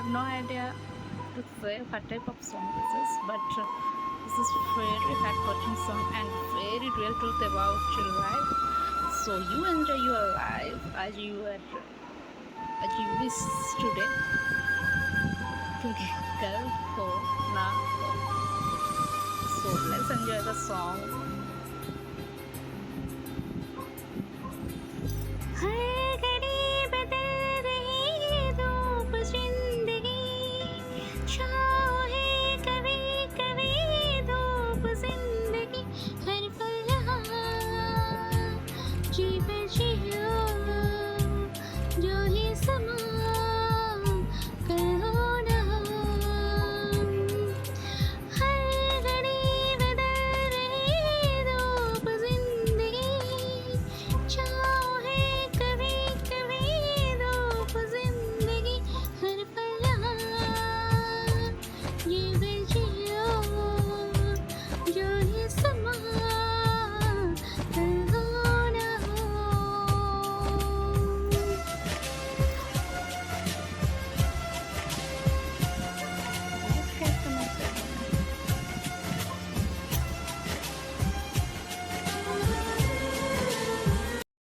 have no idea to say what type of song this is, but this is very heart-touching song and very real truth about your life. So you enjoy your life as you wish today to get girl ho na ho. So let's enjoy the song. हर घड़ी बदल रही है धूप जिंदगी, छाँव है कभी कभी धूप जिंदगी, हर पल यहाँ जीवन